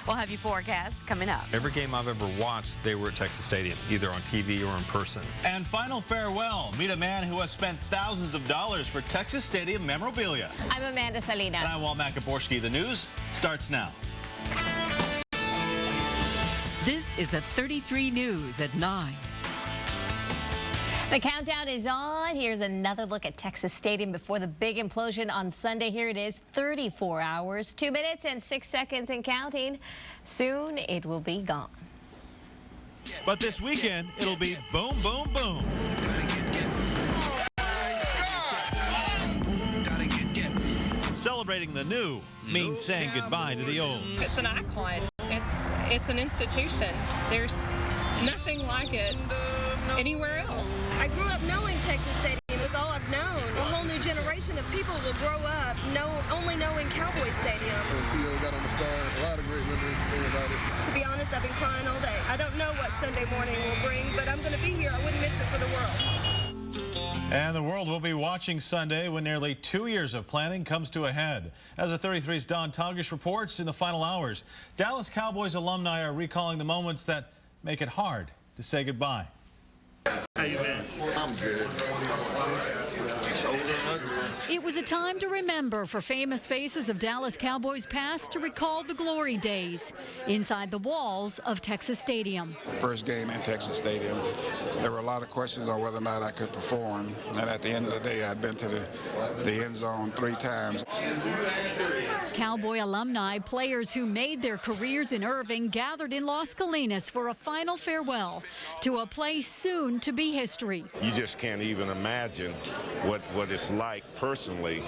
We'll have your forecast coming up. Every game I've ever watched, they were at Texas Stadium, either on TV or in person. And final farewell. Meet a man who has spent thousands of dollars for Texas Stadium memorabilia. I'm Amanda Salinas. And I'm Walt Macaborski. The news starts now. This is the 33 News at 9. The countdown is on. Here's another look at Texas Stadium before the big implosion on Sunday. Here it is, 34 hours, 2 minutes and 6 seconds and counting. Soon it will be gone. But this weekend, it'll be boom, boom, boom. Celebrating the new means saying goodbye to the old. It's an icon. It's an institution. There's nothing like it anywhere else. I grew up knowing Texas Stadium. It's all I've known. A whole new generation of people will grow up only knowing Cowboy Stadium. T.O. got on the star. A lot of great memories to think about it. To be honest, I've been crying all day. I don't know what Sunday morning will bring, but I'm going to be here. I wouldn't miss it for the world. And the world will be watching Sunday when nearly 2 years of planning comes to a head. As the 33's Don Togish reports, in the final hours, Dallas Cowboys alumni are recalling the moments that make it hard to say goodbye. How you been? I'm good. It was a time to remember for famous faces of Dallas Cowboys past to recall the glory days inside the walls of Texas Stadium. First game in Texas Stadium, there were a lot of questions on whether or not I could perform. And at the end of the day, I'd been to the end zone 3 times. Cowboy alumni, players who made their careers in Irving, gathered in Las Colinas for a final farewell to a place soon to be history. You just can't even imagine what it's like personally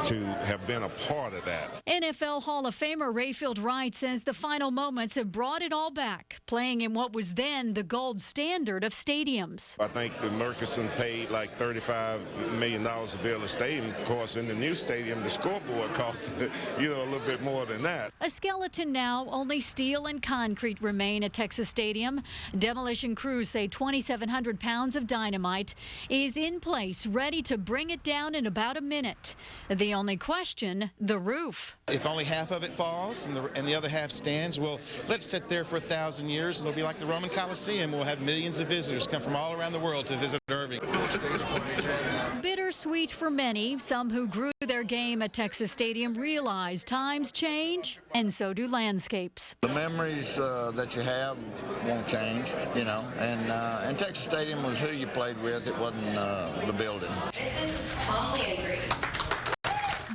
to have been a part of that. NFL Hall of Famer Rayfield Wright says the final moments have brought it all back, playing in what was then the gold standard of stadiums. I think the Murchison paid like $35 million to build a stadium. Of course, in the new stadium, the scoreboard costs, a little bit more than that. A skeleton now, only steel and concrete remain at Texas Stadium. Demolition crews say 2,700 pounds of dynamite is in place, ready to bring it down in about a minute. The only question, the roof. If only half of it falls and the other half stands, well, let it sit there for 1,000 years, and it'll be like the Roman Coliseum. We'll have millions of visitors come from all around the world to visit Irving. Bittersweet for many. Some who grew their game at Texas Stadium realize times change, and so do landscapes. The memories that you have won't change, and Texas Stadium was who you played with. It wasn't the building.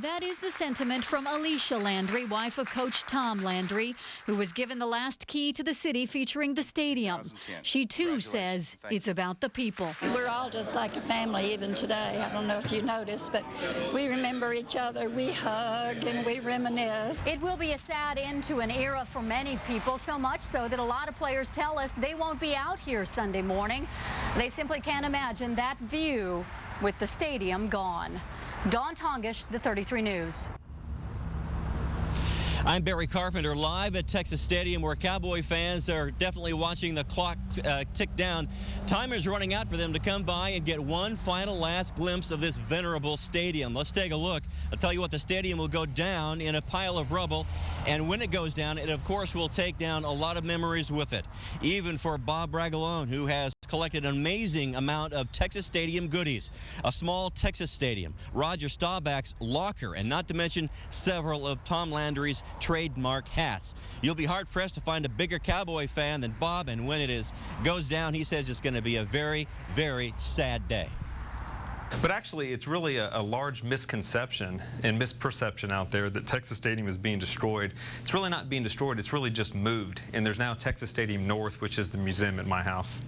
That is the sentiment from Alicia Landry, wife of Coach Tom Landry, who was given the last key to the city featuring the stadium. She, too, says it's about the people. We're all just like a family even today. I don't know if you noticed, but we remember each other. We hug and we reminisce. It will be a sad end to an era for many people, so much so that a lot of players tell us they won't be out here Sunday morning. They simply can't imagine that view with the stadium gone. Dawn Tongish, the 33 News. I'm Barry Carpenter, live at Texas Stadium, where Cowboy fans are definitely watching the clock tick down. Time is running out for them to come by and get one final last glimpse of this venerable stadium. Let's take a look. I'll tell you what, the stadium will go down in a pile of rubble, and when it goes down, it of course will take down a lot of memories with it. Even for Bob Bragalone, who has collected an amazing amount of Texas Stadium goodies. A small Texas Stadium, Roger Staubach's locker, and not to mention several of Tom Landry's trademark hats. You'll be hard-pressed to find a bigger Cowboy fan than Bob, and when it goes down, he says it's going to be a very, very sad day. But actually, it's really a large misconception and misperception out there that Texas Stadium is being destroyed. It's really not being destroyed. It's really just moved, and there's now Texas Stadium North, which is the museum at my house.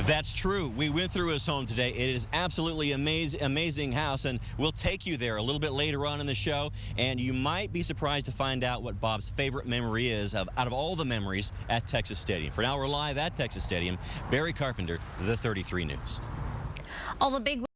That's true. We went through his home today. It is absolutely amazing house, and we'll take you there a little bit later on in the show, and you might be surprised to find out what Bob's favorite memory is out of all the memories at Texas Stadium. For now, we're live at Texas Stadium. Barry Carpenter, the 33 News. All the big